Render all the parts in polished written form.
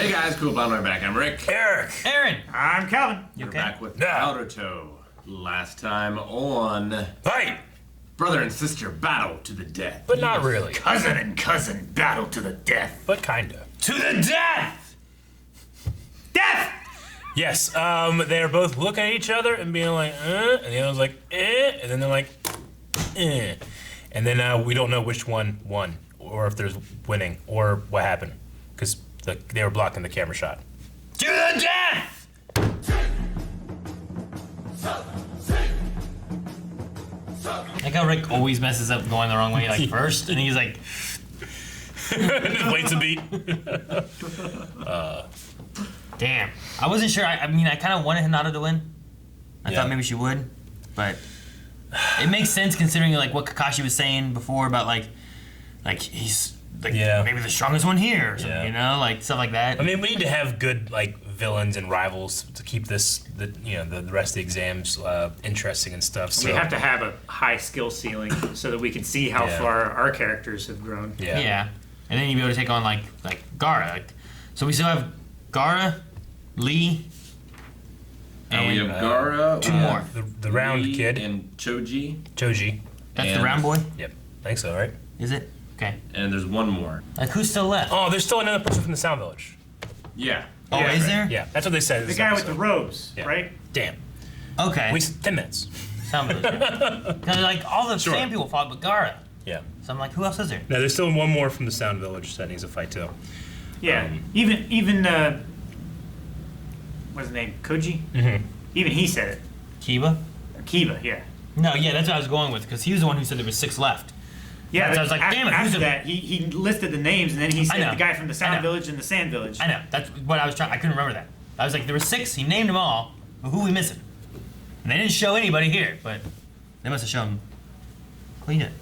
Hey guys, cool blonde right back. I'm Rick. Eric. Aaron. I'm Calvin. We're okay? back with Yeah. Naruto. Last time on Fight! brother and sister battle to the death. But not really. Cousin and cousin battle to the death. But kinda. To the death! Death! Yes, they're both looking at each other and being like, and the other one's like, and then they're like, And then we don't know which one won, or if there's winning, or what happened, because they were blocking the camera shot. To the death! Like how Rick always messes up going the wrong way, like first, and he's like, Just waits a beat. damn. I wasn't sure. I mean, I kind of wanted Hinata to win. I Yeah. thought maybe she would, but it makes sense considering like what Kakashi was saying before about like he's like maybe the strongest one here, or something, you know, like stuff like that. I mean, we need to have good like villains and rivals to keep the rest of the exams interesting and stuff. So We have to have a high skill ceiling so that we can see how far our characters have grown. Yeah. And then you'd be able to take on like Gaara. Like, so we still have Gaara, Lee, and we have Gaara. two more. the round Lee kid, and Choji. Choji. That's and- the round boy. Yep, I think so, right? Is it? Okay. And there's one more. Like who's still left? Oh, there's still another person from the Sound Village. Yeah. Oh, Yeah, is right. there? Yeah, that's what they said. in The this guy with the episode. robes, Yeah. right? Damn. Okay. We 10 minutes. Sound because like all the same people fought but Gaara. Yeah. So I'm like, who else is there? No, there's still one more from the Sound Village that needs a fight too. Yeah. Even what's his name? Koji? Mm-hmm. Even he said it. Kiba? Or Kiba, yeah. No, yeah, that's what I was going with because he was the one who said there was 6 left. Yeah, So I was like, damn it, who's after the- that, he listed the names, and then he I said know. the guy from the I Sound know. Village and the Sand Village. I know. That's what I was trying. I couldn't remember that. I was like, there were 6. He named them all. But who we missing? And they didn't show anybody here, but they must have shown. What you did?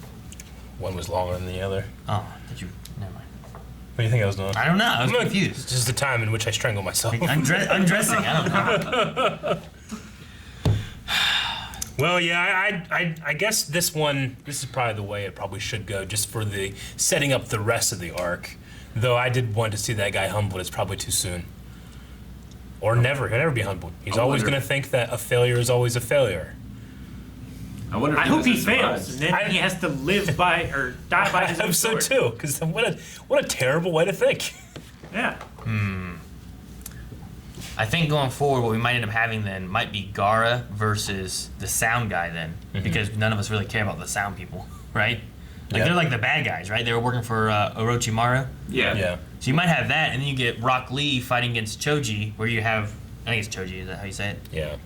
One was longer than the other. Oh, did you? Never mind. What do you think I was doing? I don't know. I was It's confused. just the time in which I strangle myself. Undressing. I don't know. Well, yeah, I guess this is probably the way it probably should go, just for the setting up the rest of the arc. Though I did want to see that guy humbled. It's probably too soon. Or never. He'll never be humbled. He's I always wonder- going to think that a failure is always a failure. I wonder. If I hope he was fails, surprised. and then he has to live by or die by I his own hope so sword. too, because what a terrible way to think. Yeah. I think going forward, what we might end up having then might be Gaara versus the sound guy then, because none of us really care about the sound people, right? Like Yeah. they're like the bad guys, right? They were working for Orochimaru. Yeah. Yeah. So you might have that, and then you get Rock Lee fighting against Choji, where you have, I think it's Choji, is that how you say it? Yeah.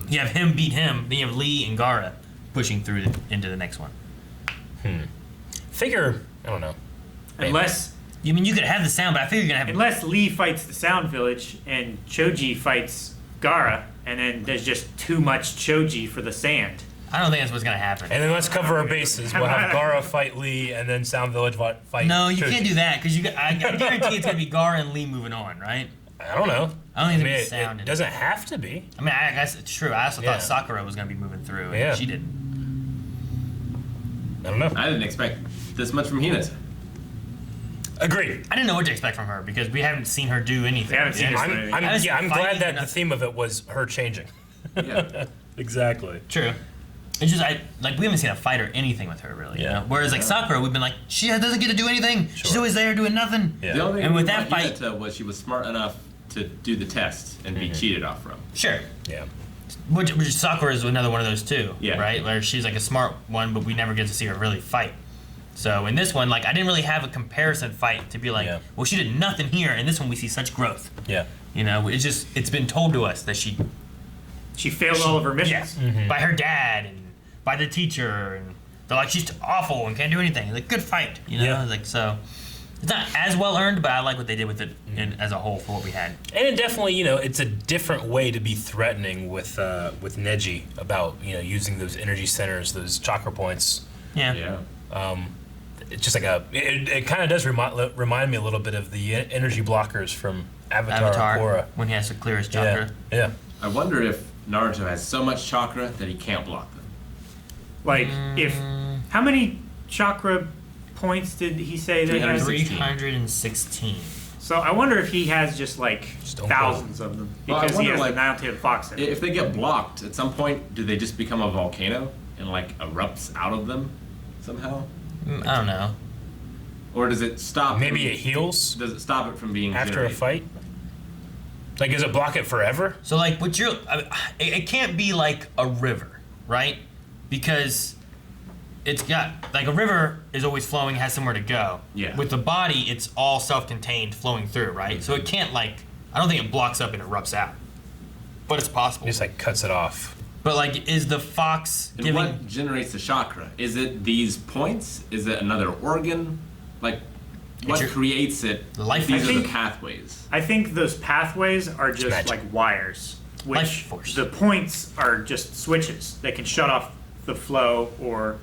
You have him beat him, then you have Lee and Gaara pushing through into the next one. Figure, I don't know. Unless You mean you could have the sound, but I figure you're gonna have. unless Lee fights the Sound Village and Choji fights Gaara, and then there's just too much Choji for the sand. I don't think that's what's gonna happen. And then let's cover our bases. We'll have Gaara fight Lee, and then Sound Village fight. No, you Choji. can't do that because I guarantee it's gonna be Gaara and Lee moving on, right? I don't know. I don't think it's mean, gonna be sound. it doesn't have to be. I mean, I guess it's true. I also Yeah. thought Sakura was gonna be moving through, and Yeah. she didn't. I don't know. I didn't expect this much from Hinata. Agreed. I didn't know what to expect from her because we haven't seen her do anything. We haven't seen her I'm, Fighting I'm fighting glad that or the theme of it was her changing. Yeah. Exactly. True. It's just we haven't seen a fight or anything with her really. You Yeah. know? Whereas like Sakura, we've been like she doesn't get to do anything. She's Sure. always there doing nothing. Yeah. The only thing And with we that liked fight- Hinata was she was smart enough to do the test and be cheated off from. Sure. Yeah. Which Sakura is another one of those too. Yeah. Right. Where she's like a smart one, but we never get to see her really fight. So in this one, like I didn't really have a comparison fight to be like, Yeah. well, she did nothing here, and this one we see such growth. Yeah. You know, it's been told to us that she She failed all of her missions. by her dad and by the teacher, and they're like she's awful and can't do anything. Like good fight, you know. Yeah. Like so, it's not as well earned, but I like what they did with it as a whole for what we had. And it definitely, it's a different way to be threatening with Neji about, using those energy centers, those chakra points. Yeah. Yeah. It's just like it kind of does remind me a little bit of the energy blockers from Avatar Korra. when he has to clear his chakra. Yeah. I wonder if Naruto has so much chakra that he can't block them. Like how many chakra points did he say that has? 316. 316. So I wonder if he has just like don't thousands of them Well, I because he wonder, has like, the Untitled Fox in it. If they get blocked, at some point, do they just become a volcano and like erupts out of them somehow? I don't know. Or does it stop? Maybe it heals Does it stop it from being after a generated? fight. Like, does it block it forever? So like, what you're, it can't be like a river, right? Because it's got like a river is always flowing, has somewhere to go. Yeah. With the body, it's all self-contained, flowing through, right? So it can't like, I don't think it blocks up and erupts out, but it's possible. It just like cuts it off. But like, is the fox And giving? what generates the chakra? Is it these points? Is it another organ? Like, what your- creates it? Life These force. are I the think- pathways. I think those pathways are just magic. like wires, Life which force. the points are just switches. They can shut off the flow or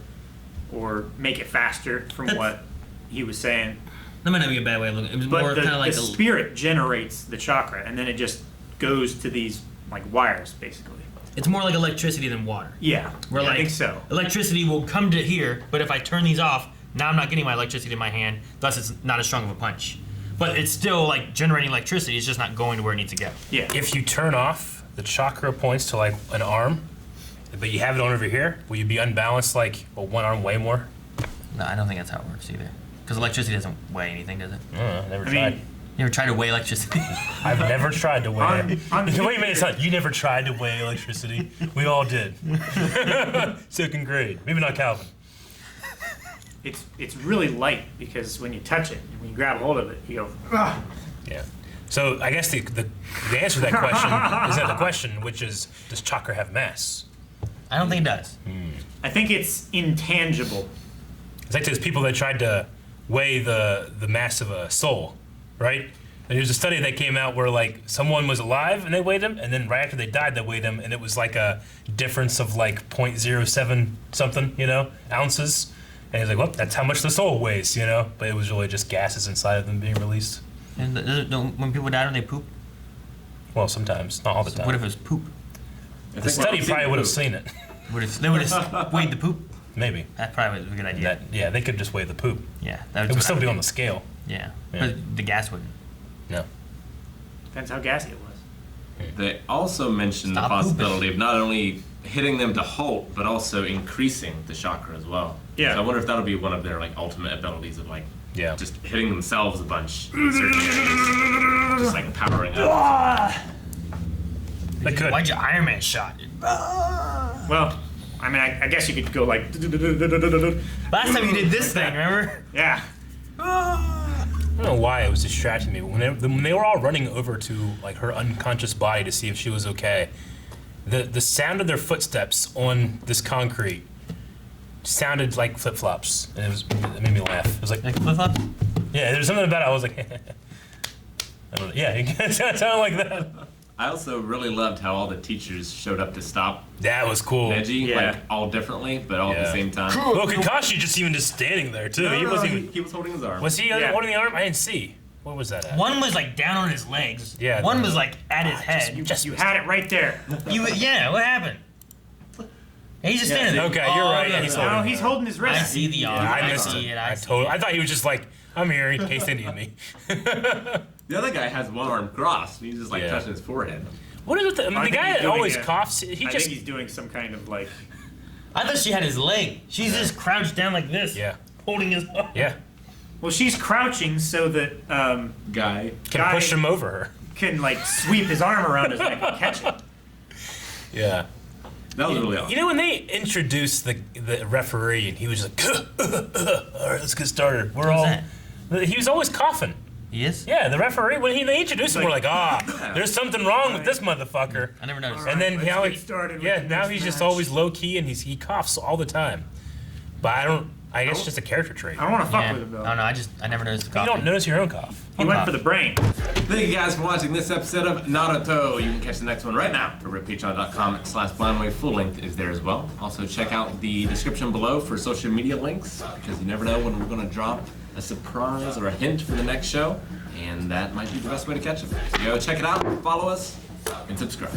make it faster from what he was saying. That might not be a bad way of looking. It was more But kind of like the spirit generates the chakra, and then it just goes to these like wires, basically. it's more like electricity than water. Yeah, Where I like think so. electricity will come to here, but if I turn these off, now I'm not getting my electricity in my hand. Thus, it's not as strong of a punch. But it's still like generating electricity. It's just not going to where it needs to go. Yeah. If you turn off the chakra points to like an arm, but you have it on over here, will you be unbalanced like one arm way more? No, I don't think that's how it works either. Because electricity doesn't weigh anything, does it? I don't know, never I tried. mean, You ever tried to weigh electricity? I've never tried to weigh. on Wait a minute, son. You never tried to weigh electricity. We all did. Second grade. Maybe not Calvin. it's really light because when you touch it, when you grab hold of it, you go. "Ah." Yeah. So I guess the answer to that question is that the question, which is, does chakra have mass? I don't think it does. I think it's intangible. It's like those people that tried to weigh the mass of a soul, right? And there's a study that came out where like someone was alive and they weighed them, and then right after they died they weighed them, and it was like a difference of like 0.07 something, ounces. And he's like, well, that's how much the soul weighs, But it was really just gases inside of them being released. And when people die, don't they poop? Well, sometimes, not all the time. What if it was poop? The study probably would have seen it. What if they would have weighed the poop? Maybe. That probably was a good idea. They could just weigh the poop. Yeah, It would still be on the scale. Yeah, Yeah. but the gas wouldn't. No. Depends how gassy it was. They also mentioned Stop the possibility of not only hitting them to halt, but also increasing the chakra as well. Yeah. So I wonder if that'll be one of their like ultimate abilities of like Yeah. just hitting themselves a bunch in certain areas, just like powering up. They could. Why'd you Iron Man shot? Well, I mean, I guess you could go like. Last time you did this thing, remember? Yeah. I don't know why it was distracting me. When they were all running over to like her unconscious body to see if she was okay, the sound of their footsteps on this concrete sounded like flip flops, and it made me laugh. It was like, Like flip flop? yeah, there's something about it. I was like, I don't know. Yeah, it sounded like that. I also really loved how all the teachers showed up to stop That was cool. Neji, Yeah. like all differently, but all at Yeah. the same time. Well, Kakashi just even just standing there too. He wasn't even. He was holding his arm. Was he Yeah. holding the arm? I didn't see. What was that at? One was like down on his legs. Yeah, One the- was like at his head. You had it right there. Yeah, what happened? He's just standing there. Okay, you're right. Yeah, he's No, holding he's it. holding his wrist. I see the arm. I missed see it. I I see totally. it. I thought he was just like, I'm here in case they need me. The other guy has one arm crossed. And he's just like Yeah. touching his forehead. What is it? I mean, I the think guy he's that doing always it. coughs. He I just. think he's doing some kind of like. I thought she had his leg. She's just crouched down like this. Yeah. Holding his arm. Yeah. Well, she's crouching so that Guy. Can Guy- push him over her. can like sweep his arm around his neck and catch it. Yeah. That was really awesome. You know when they introduced the referee and he was like, all right, let's get started. We're all. He was always coughing. He is? Yeah, the referee when they introduced him, we're like, there's something wrong with this motherfucker. I never noticed. And then Let's now, get started with yeah, the now next he's just match. always low key and he coughs all the time. But I guess it's just a character trait. I don't want to fuck Yeah. with him though. I don't know. I never noticed the You coffee. don't notice your own cough. He went for the brain. Thank you guys for watching this episode of Naruto. You can catch the next one right now over at patreon.com/blindwave. Full length is there as well. Also check out the description below for social media links because you never know when we're going to drop a surprise or a hint for the next show, and that might be the best way to catch them. So go check it out, follow us, and subscribe.